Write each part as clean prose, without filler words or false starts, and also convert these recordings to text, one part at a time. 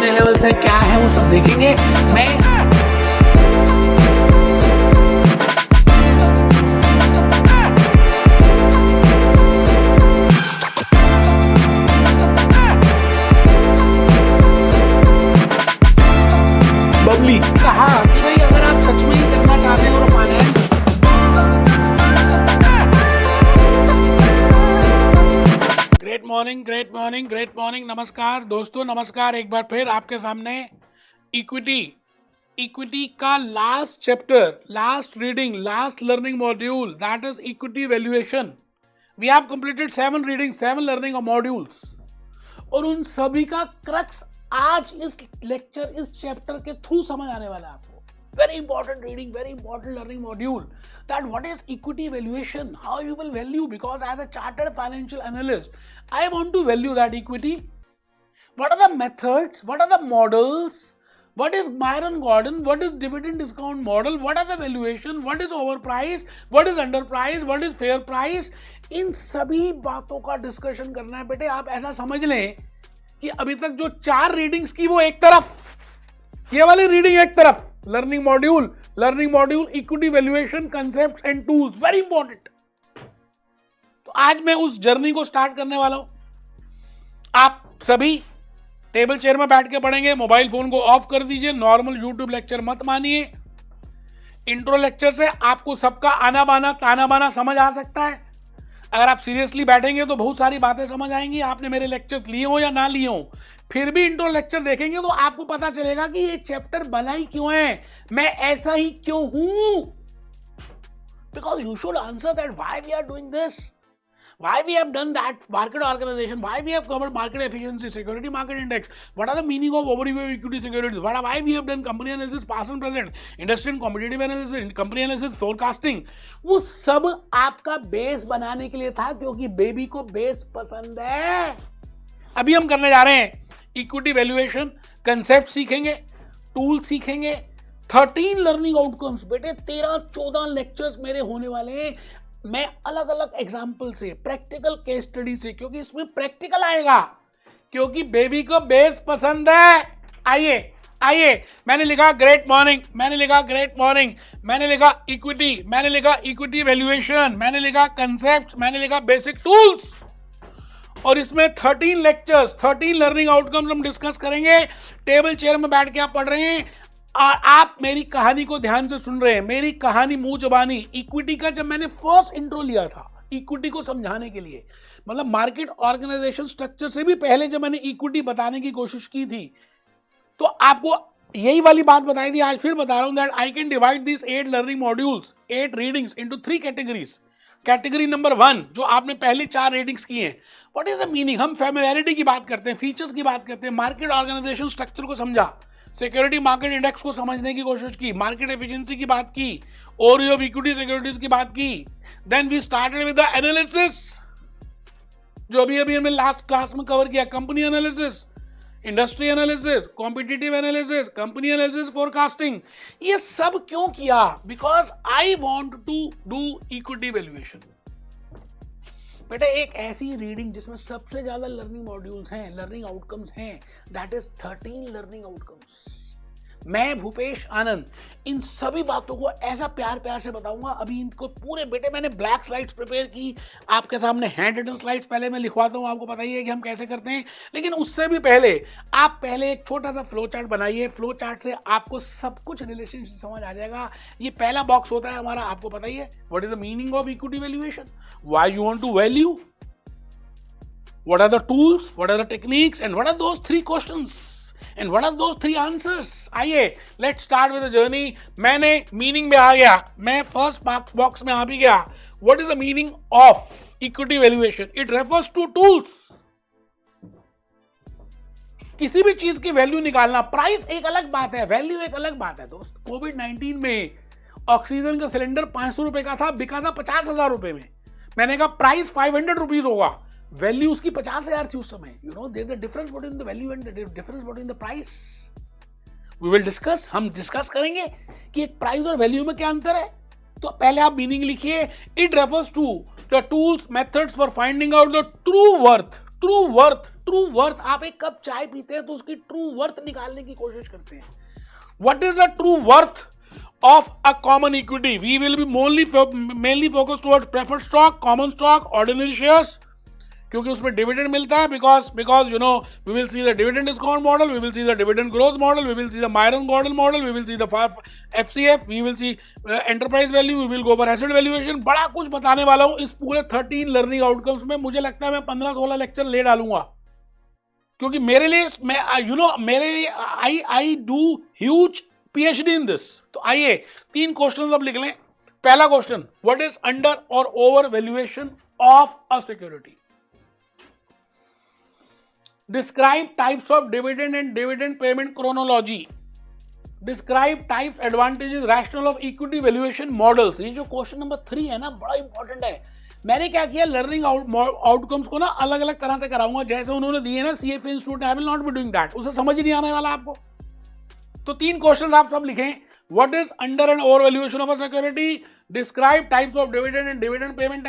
कितने लेवल से क्या है वो सब देखेंगे। मैं बबली कहा कि भाई अगर आप सच में ही करना चाहते हैं और फाइनेंस ग्रेट मॉर्निंग नमस्कार दोस्तों, नमस्कार। एक बार फिर आपके सामने इक्विटी का last chapter, last reading, last learning module, that is equity valuation. We have completed 7 reading, 7 learning modules, और उन सभी का क्रक्स आज इस लेक्चर, इस चैप्टर के थ्रू समझ आने वाला है आपको। Very important reading, very important learning module, that what is equity valuation, how you will value, because as a chartered financial analyst, I want to value that equity. What are the methods, what are the models, what is Byron Gordon, what is dividend discount model, what are the valuation, what is overprice, what is underprice, what is fair price, इन सभी बातों का discussion करना है बेटे। आप ऐसा समझ लें कि अभी तक जो 4 रीडिंग्स की वो एक तरफ, ये वाली रीडिंग एक तरफ, learning module equity valuation concepts and tools, very important. तो आज मैं उस जर्नी को स्टार्ट करने वाला हूं। आप सभी टेबल चेयर में बैठ के पढ़ेंगे, मोबाइल फोन को ऑफ कर दीजिए, नॉर्मल यूट्यूब लेक्चर मत मानिए। इंट्रो लेक्चर से आपको सबका आना बाना ताना बाना समझ आ सकता है। अगर आप सीरियसली बैठेंगे तो बहुत सारी बातें समझ आएंगी। आपने मेरे लेक्चर्स लिए हो या ना लिए हो, फिर भी इंट्रो लेक्चर देखेंगे तो आपको पता चलेगा कि ये चैप्टर बना ही क्यों है, मैं ऐसा ही क्यों हूं। Because you should answer that why we are doing this, why we have done that market organisation, why we have covered market efficiency, security market index, what are the meaning of overview equity securities, why we have done company analysis past and present, industry and competitive analysis, company analysis, forecasting. वो सब आपका base बनाने के लिए था, क्योंकि baby को base पसंद है। अभी हम करने जा रहे हैं इक्विटी वैल्यूएशन, कंसेप्ट सीखेंगे, टूल सीखेंगे, 13 लर्निंग आउटकम्स। बेटे 13-14 लेक्चर्स मेरे होने वाले हैं। मैं अलग अलग एग्जाम्पल से, प्रैक्टिकल केस स्टडी से, क्योंकि इसमें प्रैक्टिकल आएगा, क्योंकि बेबी को बेस पसंद है। आइए मैंने लिखा ग्रेट मॉर्निंग, मैंने लिखा ग्रेट मॉर्निंग, मैंने लिखा इक्विटी, मैंने लिखा इक्विटी वैल्यूएशन, मैंने लिखा कंसेप्ट, मैंने लिखा बेसिक टूल्स, और इसमें 13 लेक्चर्स, 13 लर्निंग आउटकम्स हम डिस्कस करेंगे। टेबल चेयर में बैठ के आप पढ़ रहे हैं और आप मेरी कहानी को ध्यान से सुन रहे हैं। मेरी कहानी मुंह जबानी इक्विटी का, जब मैंने फर्स्ट इंट्रो लिया था इक्विटी को समझाने के लिए, मतलब मार्केट ऑर्गेनाइजेशन स्ट्रक्चर से भी पहले जब मैंने इक्विटी बताने की कोशिश की थी, तो आपको यही वाली बात बताई थी। आज फिर बता रहा हूं that I can divide this 8 learning modules, 8 readings into 3 categories. Category number 1 जो आपने पहले 4 रीडिंग्स की हैं, व्हाट इज द मीनिंग, हम फैमिलियरिटी की बात करते हैं, फीचर्स की बात करते हैं, मार्केट ऑर्गेनाइजेशन स्ट्रक्चर को समझा, सिक्योरिटी मार्केट इंडेक्स को समझने की कोशिश की, मार्केट एफिशिएंसी की बात की, ओवरव्यू ऑफ इक्विटी सिक्योरिटीज की बात की। Then we started with the analysis, जो अभी हमने लास्ट क्लास में कवर किया, company analysis, industry analysis, competitive analysis, company analysis, forecasting. ये सब क्यों किया? Because I want to do equity valuation. बेटा एक ऐसी रीडिंग जिसमें सबसे ज्यादा लर्निंग मॉड्यूल्स हैं, लर्निंग आउटकम्स हैं, दैट इज 13 लर्निंग आउटकम्स। मैं भूपेश आनंद इन सभी बातों को ऐसा प्यार से बताऊंगा। अभी इनको पूरे, बेटे मैंने ब्लैक स्लाइड्स प्रिपेयर की आपके सामने, हैंड रिटन स्लाइड्स पहले मैं लिखवाता हूं, आपको पता ही है कि हम कैसे करते हैं। लेकिन उससे भी पहले आप पहले एक छोटा सा फ्लो चार्ट बनाइए। फ्लो चार्ट से आपको सब कुछ रिलेशनशिप समझ आ जाएगा। ये पहला बॉक्स होता है हमारा, आपको पता ही है, what is the meaning of equity valuation, why you want to value, what are the tools, what are the techniques, and what are those 3 questions, and what are those 3 answers। आइए let's start with the journey। मैंने meaning में आ गया, मैं first box में आ भी गया। what is the meaning of equity valuation? it refers to tools। किसी भी चीज की वैल्यू निकालना, प्राइस एक अलग बात है, वैल्यू एक अलग बात है दोस्त। कोविड-19 में ऑक्सीजन का सिलेंडर 500 रुपए का था, बिका था 50,000 रुपए में। मैंने कहा प्राइस 500 रुपीज होगा, वैल्यू उसकी 50,000 थी उस समय। You know there is a difference between the value and the difference between the price. We will discuss, हम डिस्कस करेंगे कि एक प्राइस और वैल्यू में क्या अंतर है। तो पहले आप मीनिंग लिखिए, it refers to the tools methods for finding out the true worth true worth, आप एक कप चाय पीते हैं तो उसकी ट्रू वर्थ निकालने की कोशिश करते हैं. What is the true worth of a common equity? We will be mainly focused towards preferred stock, common stock, ordinary shares, क्योंकि उसमें डिविडेंड मिलता है. because you know we will see the dividend discount model, we will see the dividend growth model, we will see the Myron-Gordon model, we will see the FCF, we will see enterprise value, we will go for asset valuation. बड़ा कुछ बताने वाला हूँ इस पूरे 13 learning outcomes में. मुझे लगता है मैं 15-16 लेक्चर ले डालूंगा, क्योंकि मेरे लिए I do huge PhD in this. तो आइए 3 क्वेश्चन अब लिख लें. पहला क्वेश्चन, व्हाट इज अंडर और over valuation of a security? Describe types of dividend and dividend payment chronology. Describe types, advantages, rational of equity valuation models. ये जो question number 3 है ना, बड़ा इंपॉर्टेंट है. मैंने क्या किया, लर्निंग आउटकम्स को ना अलग अलग तरह से कराऊंगा, जैसे उन्होंने दिए ना CFA institute. I will not be doing that. उसे समझ ही नहीं आने वाला आपको. तो 3 क्वेश्चन आप सब लिखें. What is under and over valuation of a security? Describe types of dividend and dividend payment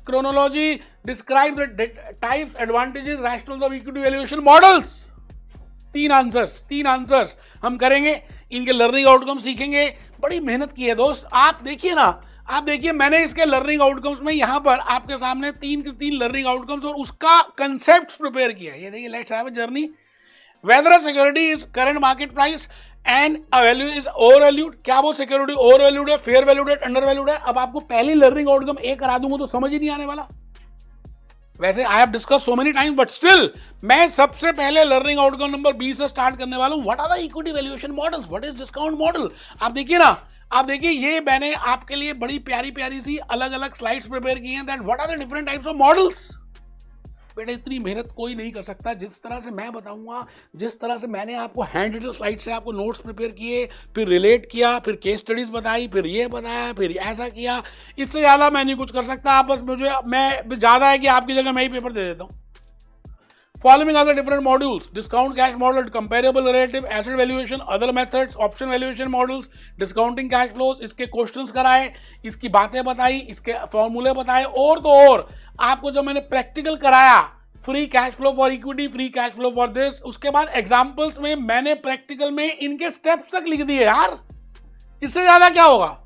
chronology. Describe the types, advantages, rationals of equity valuation models. 3 answers हम करेंगे. इनके लर्निंग आउटकम सीखेंगे. बड़ी मेहनत की है दोस्त. आप देखिए ना, आप देखिए मैंने इसके लर्निंग आउटकम्स में यहां पर आपके सामने 3 के 3 लर्निंग आउटकम्स और उसका कंसेप्ट प्रिपेयर किया है. ये देखिए, let's have a journey. Whether a security is current market price and a value is overvalued. क्या वो सिक्योरिटी ओवरवैल्यूड है, फेयर वैल्यूड है, अंडरवैल्यूड है? अब आपको पहली लर्निंग आउटकम ए करा दूंगा तो समझ ही नहीं आने वाला. वैसे I have discuss so many times, but still मैं सबसे पहले लर्निंग आउटकम नंबर 20 से स्टार्ट करने वाला हूं. What are the equity valuation models? What is discount model? आप देखिए ना, आप देखिए, ये मैंने आपके लिए बड़ी प्यारी प्यारी सी अलग अलग स्लाइड्स प्रिपेयर की हैं. That what are the different types of models. बेटा इतनी मेहनत कोई नहीं कर सकता जिस तरह से मैं बताऊंगा, जिस तरह से मैंने आपको हैंड रिटन स्लाइड से आपको नोट्स प्रिपेयर किए, फिर रिलेट किया, फिर केस स्टडीज बताई, फिर ये बताया, फिर ऐसा किया. इससे ज़्यादा मैं नहीं कुछ कर सकता. आप बस मैं ज़्यादा है कि आपकी जगह मैं ही पेपर दे देता हूँ. Following are the different modules: discount cash model, comparable relative, asset valuation, other methods, option valuation models, discounting cash flows. इसके क्वेश्चंस कराए, इसकी बातें बताई, इसके फॉर्मूले बताए, और तो और आपको जब मैंने प्रैक्टिकल कराया, free cash flow for equity, free cash flow for this, उसके बाद एग्जाम्पल्स में मैंने प्रैक्टिकल में इनके स्टेप्स तक लिख दिए. यार इससे ज्यादा क्या होगा?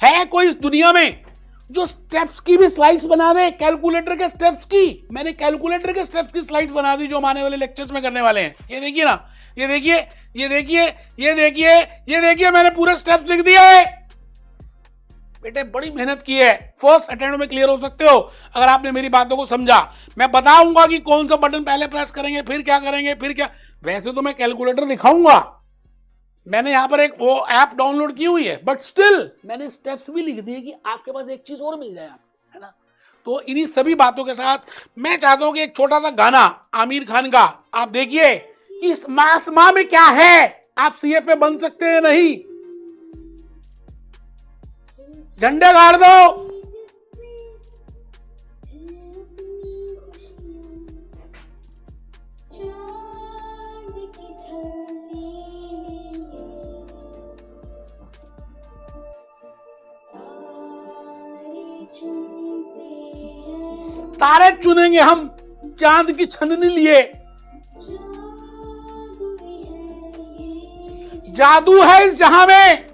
है कोई इस दुनिया में जो स्टेप्स की भी स्लाइड्स बना दे? कैलकुलेटर के स्टेप्स की, मैंने कैलकुलेटर के स्टेप्स की स्लाइड्स बना दी जो हम आने वाले लेक्चर्स में करने वाले हैं. ये देखिए ना, ये देखिए, ये देखिए, ये देखिए, ये देखिए, मैंने पूरे स्टेप्स लिख दिए है. बेटे बड़ी मेहनत की है. फर्स्ट अटेम्प्ट में क्लियर हो सकते हो अगर आपने मेरी बातों को समझा. मैं बताऊंगा कि कौन सा बटन पहले प्रेस करेंगे, फिर क्या करेंगे, फिर क्या. वैसे तो मैं कैलकुलेटर दिखाऊंगा, मैंने यहां पर एक वो ऐप डाउनलोड की हुई है, बट स्टिल मैंने स्टेप्स भी लिख दिए कि आपके पास एक चीज और मिल जाए, है ना. तो इन्हीं सभी बातों के साथ मैं चाहता हूं कि एक छोटा सा गाना आमिर खान का आप देखिए. इस आसमां में क्या है, आप CFA बन सकते हैं नहीं. झंडे गाड़ दो. तारे चुनेंगे हम चांद की छननी लिए. जादू है इस जहां में.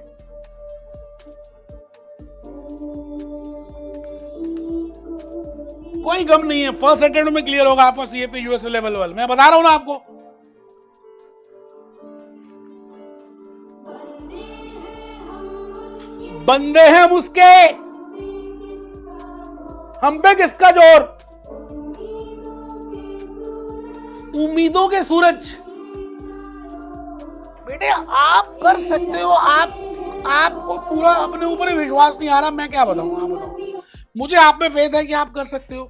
कोई गम नहीं है, फर्स्ट अटेम्प्ट में क्लियर होगा आपका CFA USA लेवल 1. मैं बता रहा हूं ना आपको. बंदे हैं हम उसके, हम पे किसका जोर. उम्मीदों के सूरज. बेटे आप कर सकते हो. आपको पूरा अपने ऊपर ही विश्वास नहीं आ रहा. मैं क्या बताऊं, आप बताओ. मुझे आप में फेथ है कि आप कर सकते हो.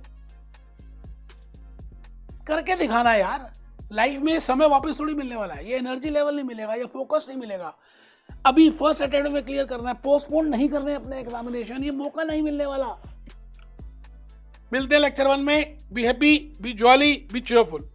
करके दिखाना यार. लाइफ में समय वापस थोड़ी मिलने वाला है. ये एनर्जी लेवल नहीं मिलेगा, ये फोकस नहीं मिलेगा. अभी फर्स्ट अटेम्प्ट में क्लियर करना है, पोस्टपोन नहीं करने अपने एग्जामिनेशन. ये मौका नहीं मिलने वाला. मिलते हैं लेक्चर 1 में. Be happy, B jolly, B cheerful.